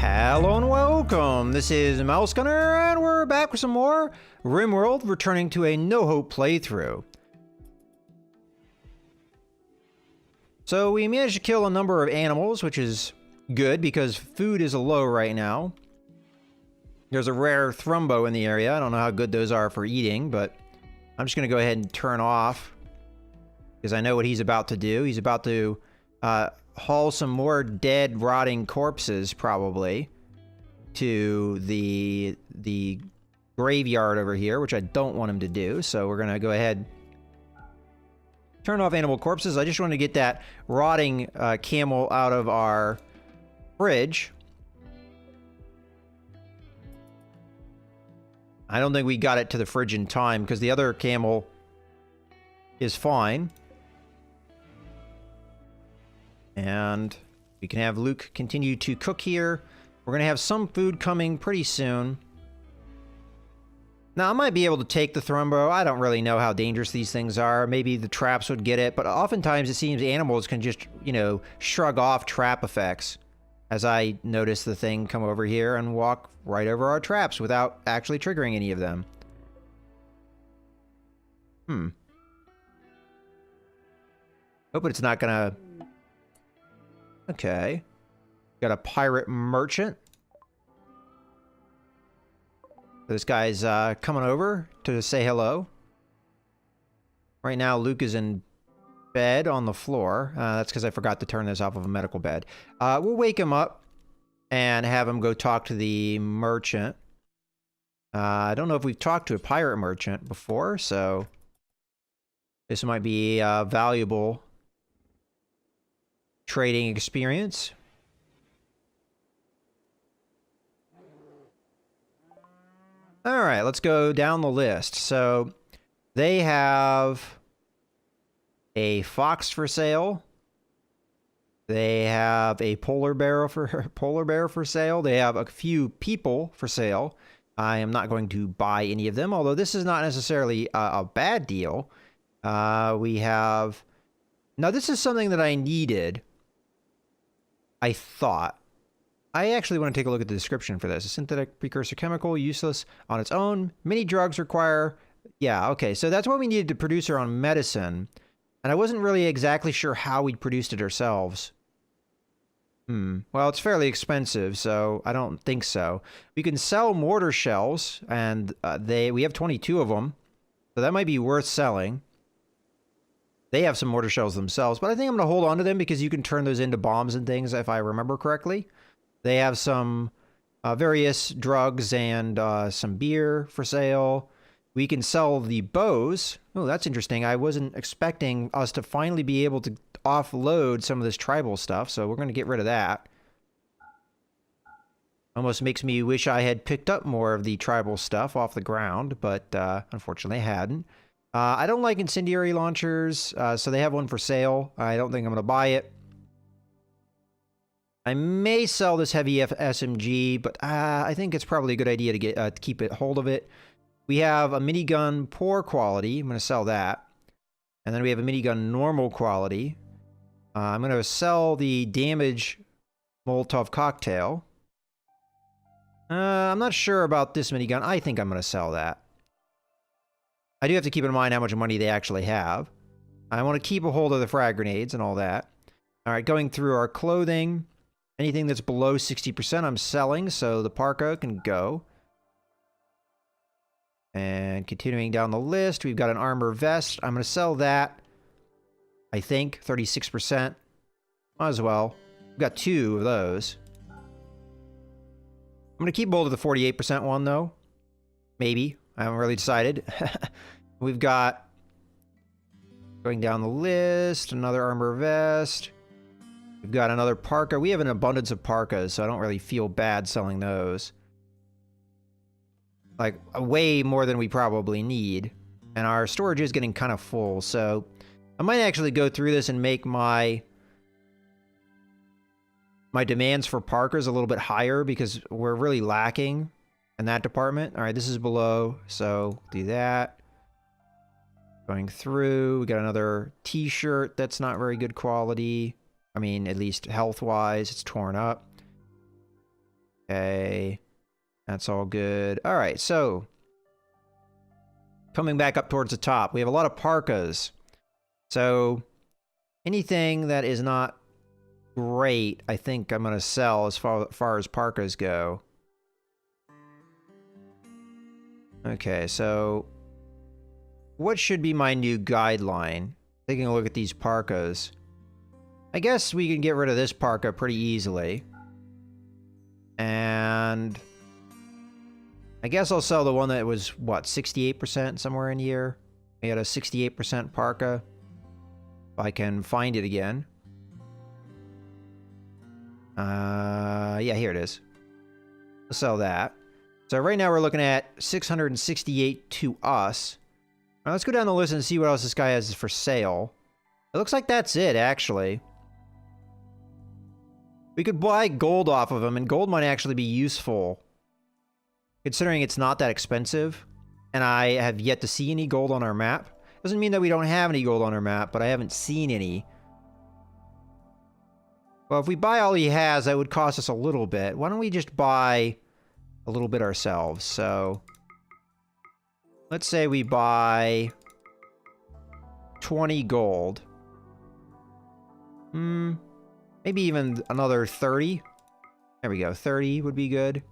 Hello and welcome. This is Mouse Gunner, and we're back with some more RimWorld, returning to a no-hope playthrough. So we managed to kill a number of animals, which is good because food is low right now. There's a rare thrumbo in the area. I don't know how good those are for eating, but I'm just going to go ahead and turn off because I know what he's about to do. He's about to haul some more dead, rotting corpses, probably, to the graveyard over here, which I don't want him to do. So we're going to go ahead, turn off animal corpses. I just want to get that rotting camel out of our fridge. I don't think we got it to the fridge in time because the other camel is fine. And we can have Luke continue to cook here. We're going to have some food coming pretty soon. Now, I might be able to take the thrumbo. I don't really know how dangerous these things are. Maybe the traps would get it, but oftentimes it seems animals can just, you know, shrug off trap effects. As I notice the thing come over here and walk right over our traps without actually triggering any of them. Hope it's not gonna... Okay. Got a pirate merchant. This guy's coming over to say hello. Right now, Luke is in bed on the floor. That's because I forgot to turn this off of a medical bed. We'll wake him up and have him go talk to the merchant. I don't know if we've talked to a pirate merchant before, so this might be valuable trading experience. All right, let's go down the list. So they have a fox for sale. They have a polar bear for sale. They have a few people for sale. I am not going to buy any of them, although this is not necessarily a bad deal. We have... Now, this is something that I needed. I thought. I actually want to take a look at the description for this. A synthetic precursor chemical, useless on its own. Many drugs require... Yeah, okay. So that's what we needed to produce our own medicine. And I wasn't really exactly sure how we'd produced it ourselves. Well, it's fairly expensive, so I don't think so. We can sell mortar shells, and we have 22 of them. So that might be worth selling. They have some mortar shells themselves, but I think I'm going to hold on to them because you can turn those into bombs and things, if I remember correctly. They have some various drugs and some beer for sale. We can sell the bows. Oh, that's interesting. I wasn't expecting us to finally be able to offload some of this tribal stuff, so we're going to get rid of that. Almost makes me wish I had picked up more of the tribal stuff off the ground, but unfortunately I hadn't. I don't like incendiary launchers, so they have one for sale. I don't think I'm going to buy it. I may sell this heavy SMG, but I think it's probably a good idea to get to keep it hold of it. We have a minigun poor quality. I'm going to sell that. And then we have a minigun normal quality. I'm going to sell the damage Molotov cocktail. I'm not sure about this minigun. I think I'm going to sell that. I do have to keep in mind how much money they actually have. I want to keep a hold of the frag grenades and all that. All right, going through our clothing. Anything that's below 60% I'm selling, so the parka can go. And continuing down the list, we've got an armor vest. I'm going to sell that. I think 36%. Might as well. We've got 2 of those. I'm going to keep hold of the 48% one, though. Maybe. I haven't really decided. We've got, going down the list, another armor vest. We've got another parka. We have an abundance of parkas, so I don't really feel bad selling those. Like, way more than we probably need. And our storage is getting kind of full, so I might actually go through this and make my demands for parkas a little bit higher because we're really lacking in that department. All right, this is below, so do that. Going through, we got another t-shirt that's not very good quality. I mean, at least health-wise, it's torn up. Okay. That's all good. All right, so coming back up towards the top, we have a lot of parkas. So anything that is not great, I think I'm going to sell as far as parkas go. Okay, so what should be my new guideline? Taking a look at these parkas. I guess we can get rid of this parka pretty easily. And I guess I'll sell the one that was, what, 68% somewhere in here? We had a 68% parka. If I can find it again. Yeah, here it is. I'll sell that. So right now we're looking at 668 to us. Now let's go down the list and see what else this guy has for sale. It looks like that's it, actually. We could buy gold off of him, and gold might actually be useful, considering it's not that expensive, and I have yet to see any gold on our map. Doesn't mean that we don't have any gold on our map, but I haven't seen any. Well, if we buy all he has, that would cost us a little bit. Why don't we just buy a little bit ourselves? So let's say we buy 20 gold. Maybe even another 30. There we go. 30 would be good.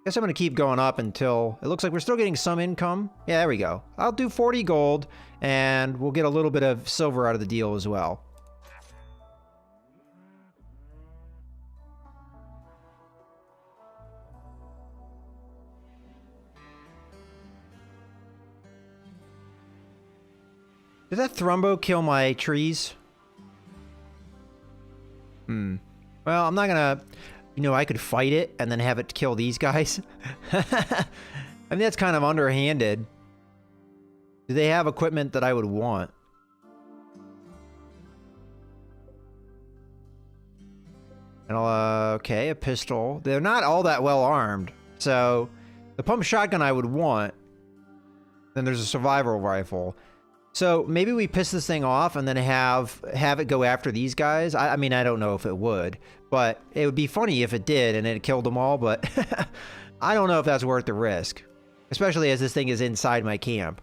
Guess I'm going to keep going up until it looks like we're still getting some income. Yeah, there we go. I'll do 40 gold, and we'll get a little bit of silver out of the deal as well. Did that Thrumbo kill my trees? Well, I'm not gonna... You know, I could fight it and then have it kill these guys. I mean, that's kind of underhanded. Do they have equipment that I would want? And okay, a pistol. They're not all that well armed. So, the pump shotgun I would want. Then there's a survival rifle. So maybe we piss this thing off and then have it go after these guys. I mean, I don't know if it would, but it would be funny if it did and it killed them all, but I don't know if that's worth the risk, especially as this thing is inside my camp.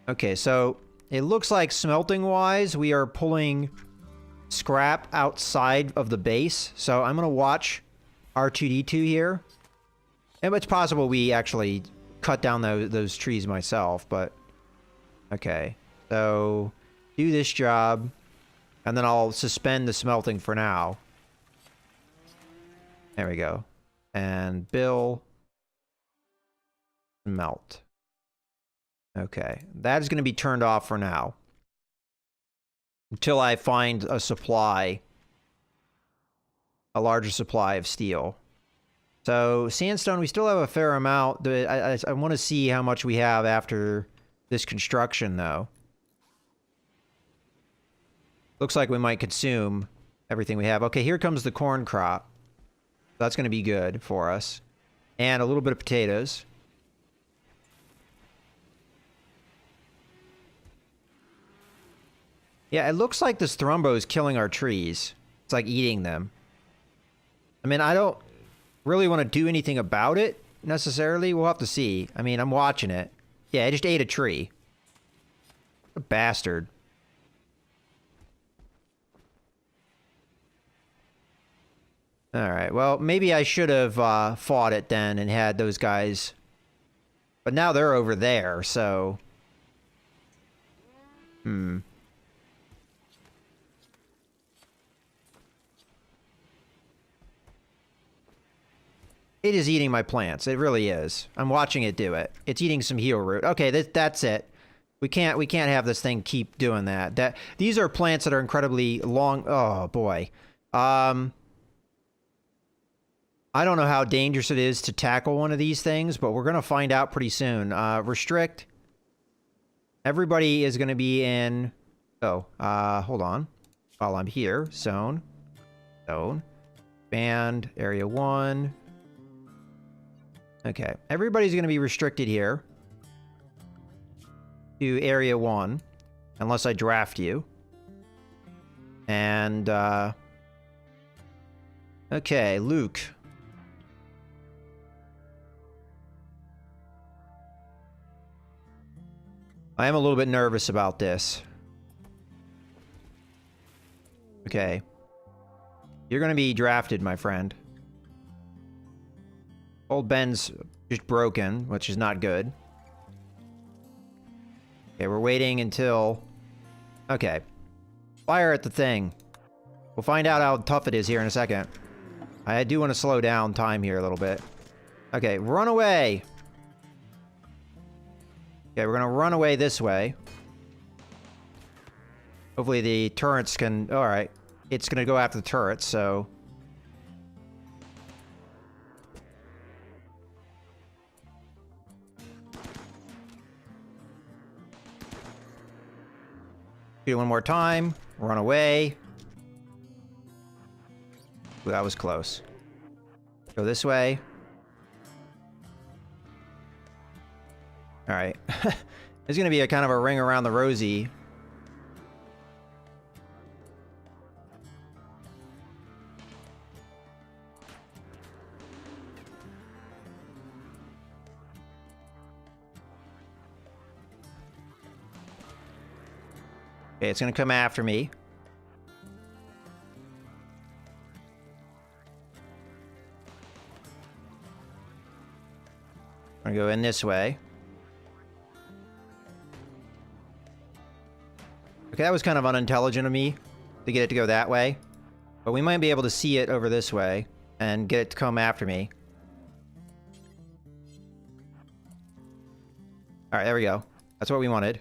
Okay, so it looks like smelting-wise, we are pulling scrap outside of the base, so I'm gonna watch R2D2 here. And it's possible we actually cut down those trees myself, but okay. So do this job, and then I'll suspend the smelting for now. There we go. And Bill, melt. Okay, that is going to be turned off for now. Until I find a supply. A larger supply of steel. So, sandstone, we still have a fair amount. I want to see how much we have after this construction, though. Looks like we might consume everything we have. Okay, here comes the corn crop. That's going to be good for us. And a little bit of potatoes. Yeah, it looks like this Thrumbo is killing our trees. It's like eating them. I mean, I don't really want to do anything about it, necessarily. We'll have to see. I mean, I'm watching it. Yeah, it just ate a tree. What a bastard. Alright, well, maybe I should have fought it then and had those guys. But now they're over there, so... It is eating my plants. It really is. I'm watching it do it. It's eating some heel root. Okay, that's it. We can't have this thing keep doing that. These are plants that are incredibly long. Oh boy. I don't know how dangerous it is to tackle one of these things, but we're gonna find out pretty soon. Restrict. Everybody is gonna be in. Oh, hold on. While I'm here, zone. Band area 1. Okay, everybody's going to be restricted here. to Area 1. Unless I draft you. And, okay, Luke. I am a little bit nervous about this. Okay. You're gonna be drafted, my friend. Old Ben's just broken, which is not good. Okay, we're waiting until... Okay. Fire at the thing. We'll find out how tough it is here in a second. I do want to slow down time here a little bit. Okay, run away! Okay, we're gonna run away this way. Hopefully the turrets can... Alright. It's gonna go after the turrets, so... Do it one more time. Run away. Ooh, that was close. Go this way. Alright. There's gonna be a kind of a ring around the rosy. Okay, it's gonna come after me. I'm gonna go in this way. Okay, that was kind of unintelligent of me to get it to go that way. But we might be able to see it over this way and get it to come after me. Alright, there we go. That's what we wanted.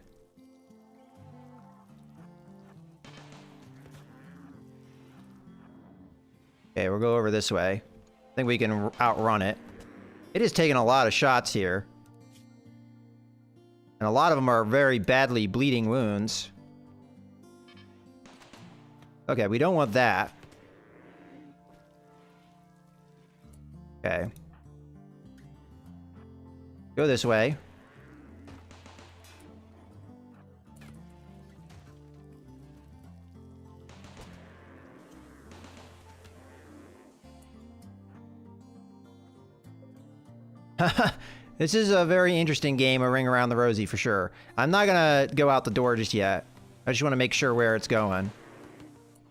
Okay, we'll go over this way. I think we can outrun it. It is taking a lot of shots here. And a lot of them are very badly bleeding wounds. Okay, we don't want that. Okay. Go this way. This is a very interesting game, a ring around the rosy for sure. I'm not gonna go out the door just yet. I just want to make sure where it's going.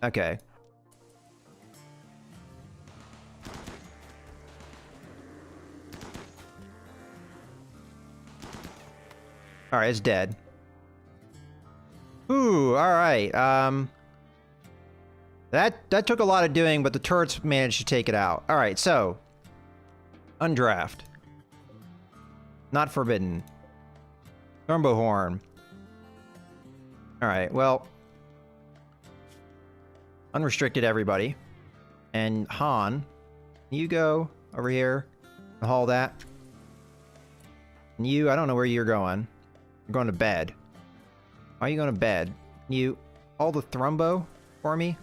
Okay. Alright, it's dead. Ooh, alright. That took a lot of doing, but the turrets managed to take it out. Alright, so... Undraft. Not forbidden. Thrumbo horn. Alright, well... Unrestricted everybody. And Han, you go over here and haul that. And you, I don't know where you're going. You're going to bed. Why are you going to bed? You haul the Thrumbo for me?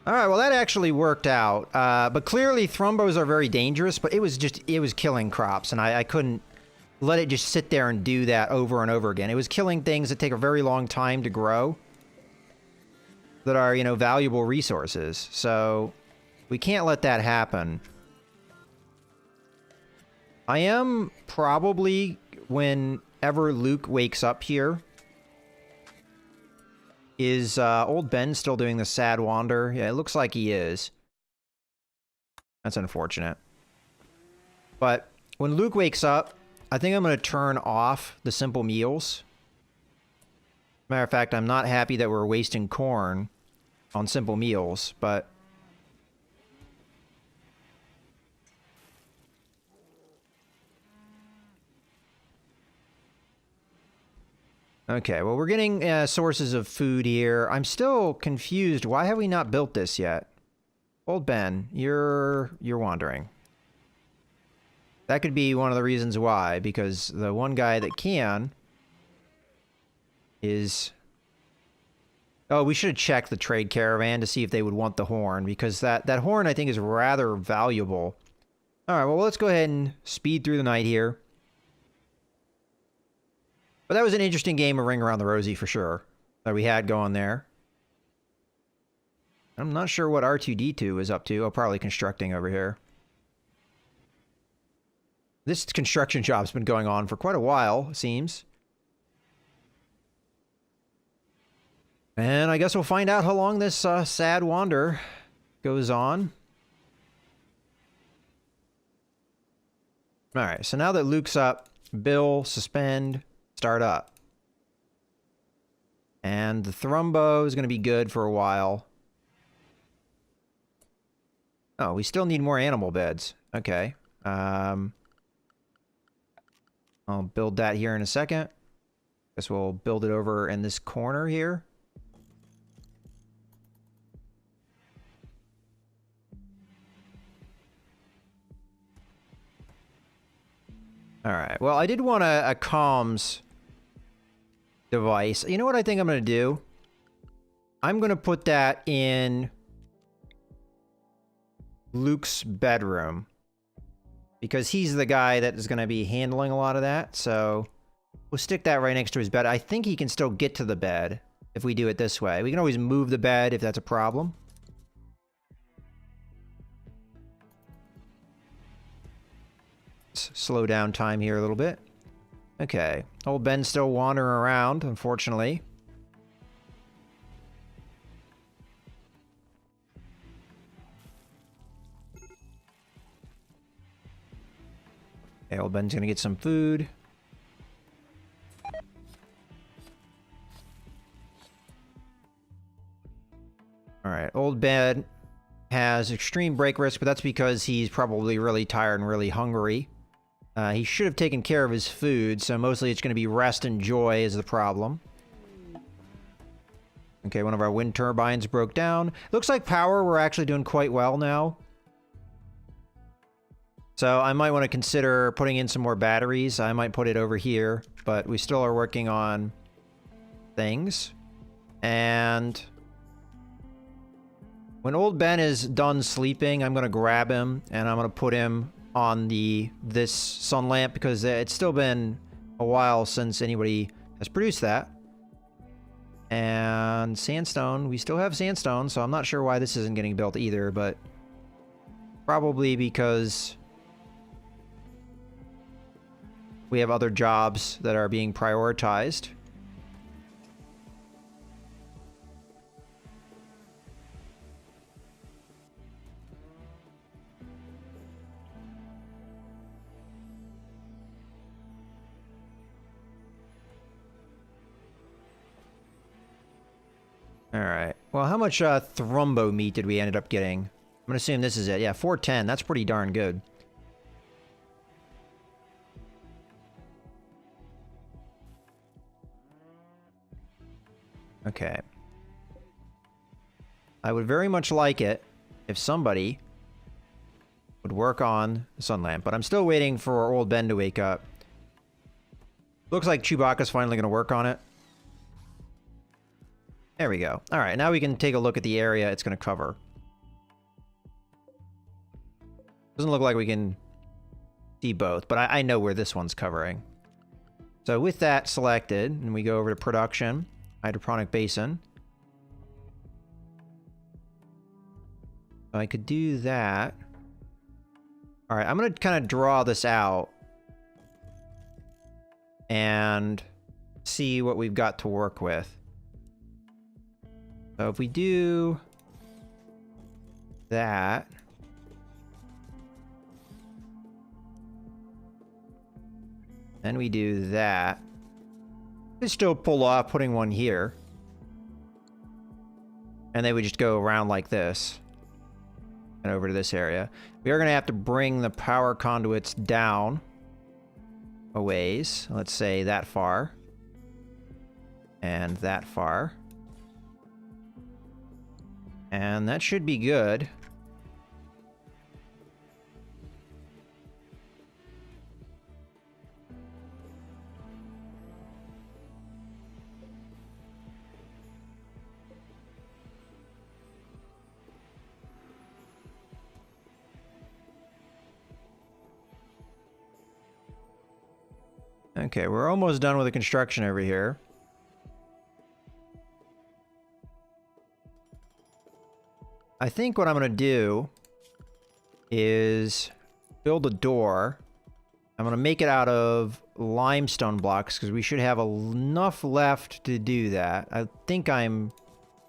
Alright, well that actually worked out. But clearly Thrumbos are very dangerous, but it was killing crops, and I couldn't let it just sit there and do that over and over again. It was killing things that take a very long time to grow that are, you know, valuable resources. So we can't let that happen. I am probably, whenever Luke wakes up here... Is old Ben still doing the sad wander? Yeah, it looks like he is. That's unfortunate. But when Luke wakes up, I think I'm going to turn off the simple meals. Matter of fact, I'm not happy that we're wasting corn on simple meals, but... Okay, well, we're getting sources of food here. I'm still confused. Why have we not built this yet? Old Ben, you're wandering. That could be one of the reasons why, because the one guy that can is... Oh, we should have checked the trade caravan to see if they would want the horn, because that horn, I think, is rather valuable All right, well, let's go ahead and speed through the night here. But that was an interesting game of Ring Around the Rosie for sure that we had going there. I'm not sure what R2-D2 is up to. Oh, probably constructing over here. This construction job's been going on for quite a while, it seems. And I guess we'll find out how long this sad wander goes on. All right, so now that Luke's up, Bill, suspend, start up. And the Thrumbo is going to be good for a while. Oh, we still need more animal beds. Okay. I'll build that here in a second. Guess we'll build it over in this corner here. All right. Well, I did want a comms device. You know what I think I'm going to do? I'm going to put that in Luke's bedroom. Because he's the guy that is going to be handling a lot of that. So we'll stick that right next to his bed. I think he can still get to the bed if we do it this way. We can always move the bed if that's a problem. Slow down time here a little bit. Okay. Old Ben's still wandering around, unfortunately. Okay, old Ben's gonna get some food. Alright, old Ben has extreme break risk, but that's because he's probably really tired and really hungry. He should have taken care of his food, so mostly it's going to be rest and joy is the problem. Okay, one of our wind turbines broke down. Looks like power, we're actually doing quite well now. So I might want to consider putting in some more batteries. I might put it over here, but we still are working on things. And when old Ben is done sleeping, I'm going to grab him and I'm going to put him on this sun lamp because it's still been a while since anybody has produced that. And sandstone, we still have sandstone, so I'm not sure why this isn't getting built either, but probably because we have other jobs that are being prioritized. Alright. Well, how much Thrumbo meat did we end up getting? I'm gonna assume this is it. Yeah, 410. That's pretty darn good. Okay. I would very much like it if somebody would work on the sun lamp, but I'm still waiting for old Ben to wake up. Looks like Chewbacca's finally gonna work on it. There we go. All right, now we can take a look at the area it's going to cover. Doesn't look like we can see both, but I know where this one's covering. So with that selected, and we go over to production, hydroponic basin. So I could do that. All right, I'm going to kind of draw this out and see what we've got to work with. So if we do that, then we do that, we still pull off putting one here. And then we just go around like this and over to this area. We are going to have to bring the power conduits down a ways. Let's say that far. And that far. And that should be good. Okay, we're almost done with the construction over here. I think what I'm going to do is build a door. I'm going to make it out of limestone blocks because we should have enough left to do that. I think I'm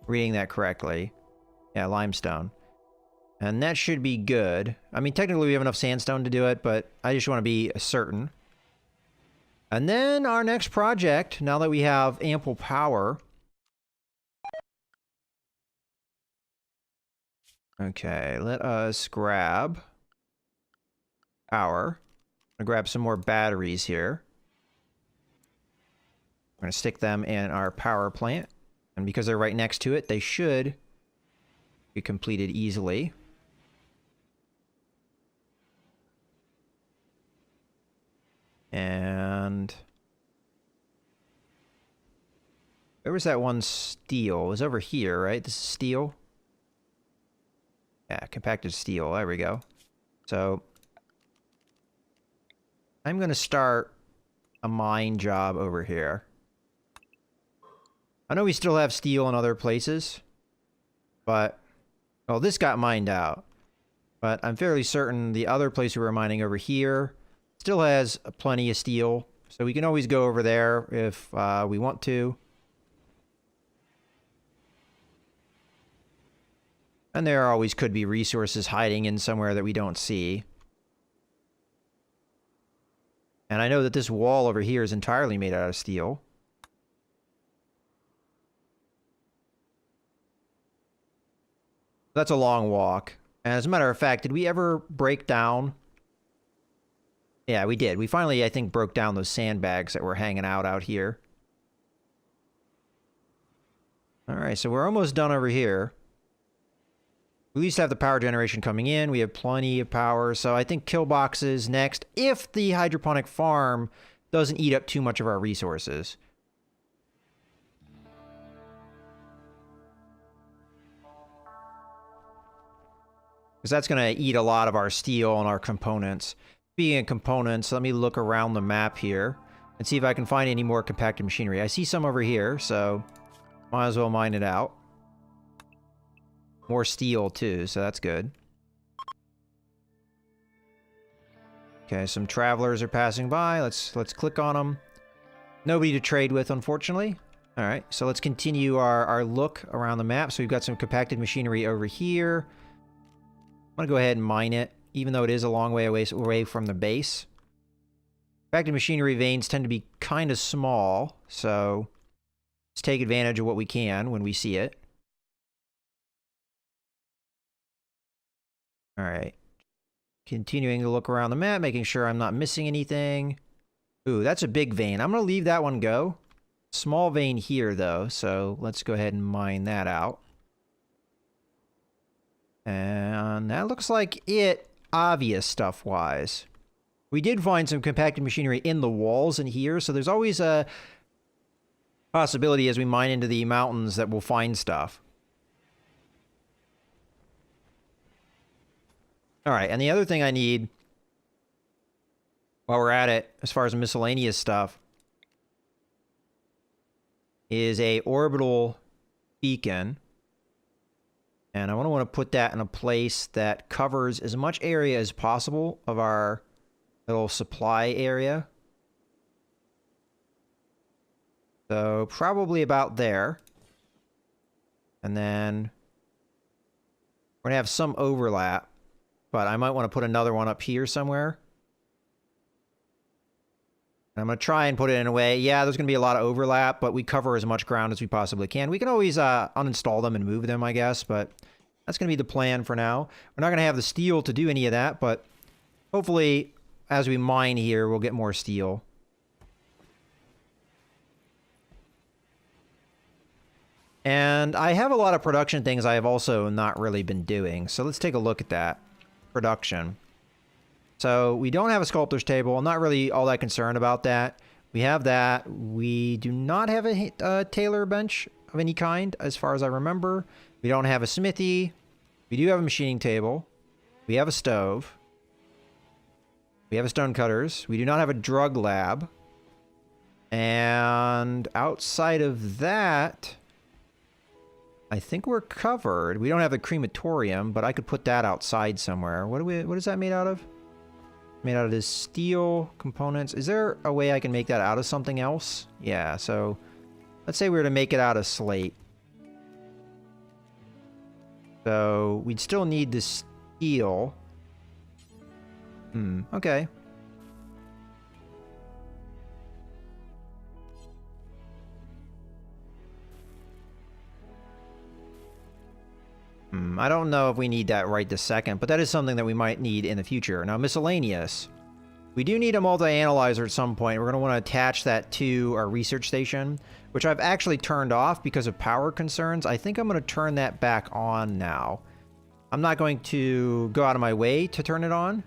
reading that correctly. Yeah, limestone. And that should be good. I mean, technically we have enough sandstone to do it, but I just want to be certain. And then our next project, now that we have ample power. Okay, let us grab power. I'm gonna grab some more batteries here. We're gonna stick them in our power plant. And because they're right next to it, they should be completed easily. And where was that one steel? It was over here, right? This is steel. Yeah, compacted steel. There we go. So I'm going to start a mine job over here. I know we still have steel in other places, but well, this got mined out. But I'm fairly certain the other place we were mining over here still has plenty of steel, so we can always go over there if we want to. And there always could be resources hiding in somewhere that we don't see. And I know that this wall over here is entirely made out of steel. That's a long walk. And as a matter of fact, did we ever break down? Yeah, we did. We finally, I think, broke down those sandbags that were hanging out here. Alright, so we're almost done over here. We at least have the power generation coming in. We have plenty of power. So I think kill boxes next, if the hydroponic farm doesn't eat up too much of our resources. Because that's going to eat a lot of our steel and our components. Speaking of components, let me look around the map here and see if I can find any more compacted machinery. I see some over here, so might as well mine it out. More steel too, so that's good. Okay, some travelers are passing by. Let's click on them. Nobody to trade with, unfortunately. All right, so let's continue our look around the map. So we've got some compacted machinery over here. I'm gonna go ahead and mine it, even though it is a long way away from the base. Compacted machinery veins tend to be kind of small, so let's take advantage of what we can when we see it. All right. Continuing to look around the map, making sure I'm not missing anything. Ooh, that's a big vein. I'm going to leave that one go. Small vein here, though, so let's go ahead and mine that out. And that looks like it, obvious stuff-wise. We did find some compacted machinery in the walls in here, so there's always a possibility as we mine into the mountains that we'll find stuff. Alright, and the other thing I need, while we're at it, as far as miscellaneous stuff, is a orbital beacon. And I want to put that in a place that covers as much area as possible of our little supply area. So probably about there. And then we're going to have some overlap, but I might want to put another one up here somewhere. And I'm going to try and put it in a way, yeah, there's going to be a lot of overlap, but we cover as much ground as we possibly can. We can always uninstall them and move them, I guess, but that's going to be the plan for now. We're not going to have the steel to do any of that, but hopefully as we mine here, we'll get more steel. And I have a lot of production things I have also not really been doing, so let's take a look at that. Production. So we don't have a sculptor's table. I'm not really all that concerned about that. We have that. We do not have a tailor bench of any kind, as far as I remember. We don't have a smithy. We do have a machining table. We have a stove. We have a stone cutters. We do not have a drug lab. And outside of that, I think we're covered. We don't have a crematorium, but I could put that outside somewhere. What is that made out of? Made out of this steel components. Is there a way I can make that out of something else? Yeah, so let's say we were to make it out of slate. So we'd still need the steel. Okay. I don't know if we need that right this second, but that is something that we might need in the future. Now, miscellaneous. We do need a multi-analyzer at some point. We're going to want to attach that to our research station, which I've actually turned off because of power concerns. I think I'm going to turn that back on now. I'm not going to go out of my way to turn it on,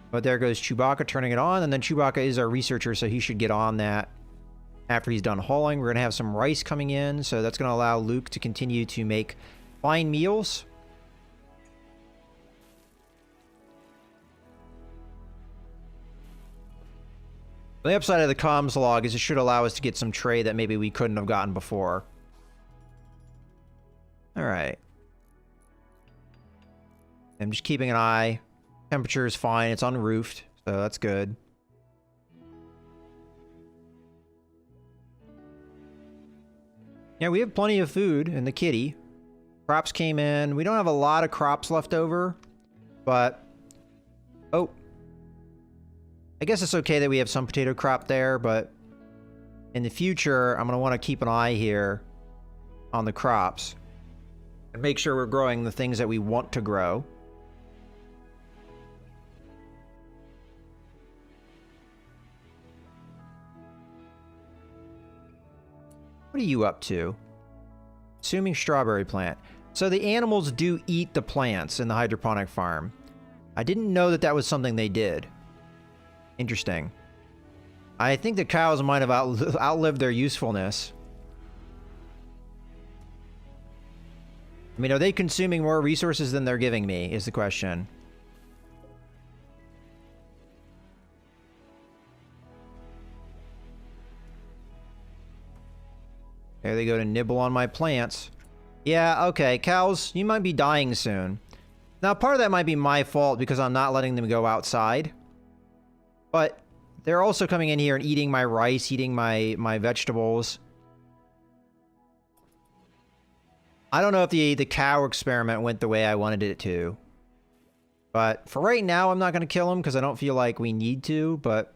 but there goes Chewbacca turning it on, and then Chewbacca is our researcher, so he should get on that after he's done hauling. We're going to have some rice coming in, so that's going to allow Luke to continue to make fine meals. The upside of the comms log is it should allow us to get some trade that maybe we couldn't have gotten before. Alright. I'm just keeping an eye. Temperature is fine. It's unroofed, so that's good. Yeah, we have plenty of food in the kitty. Crops came in. We don't have a lot of crops left over, but... Oh. I guess it's okay that we have some potato crop there, but in the future, I'm going to want to keep an eye here on the crops and make sure we're growing the things that we want to grow. What are you up to? Assuming strawberry plant. So the animals do eat the plants in the hydroponic farm. I didn't know that that was something they did. Interesting. I think the cows might have outlived their usefulness. I mean, are they consuming more resources than they're giving me, is the question. There they go to nibble on my plants. Yeah, okay, cows, you might be dying soon. Now, part of that might be my fault because I'm not letting them go outside. But they're also coming in here and eating my rice, eating my vegetables. I don't know if the cow experiment went the way I wanted it to. But for right now, I'm not going to kill them because I don't feel like we need to. But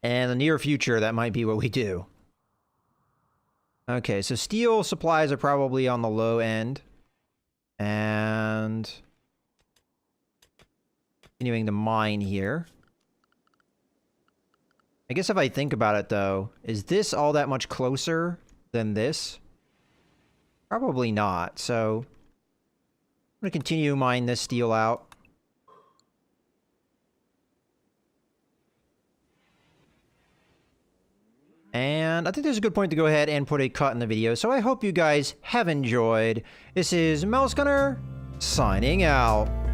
in the near future, that might be what we do. Okay, so steel supplies are probably on the low end. And... continuing to mine here. I guess if I think about it, though, is this all that much closer than this? Probably not, so... I'm going to continue to mine this steel out. And I think there's a good point to go ahead and put a cut in the video, so I hope you guys have enjoyed. This is Mouse Gunner, signing out.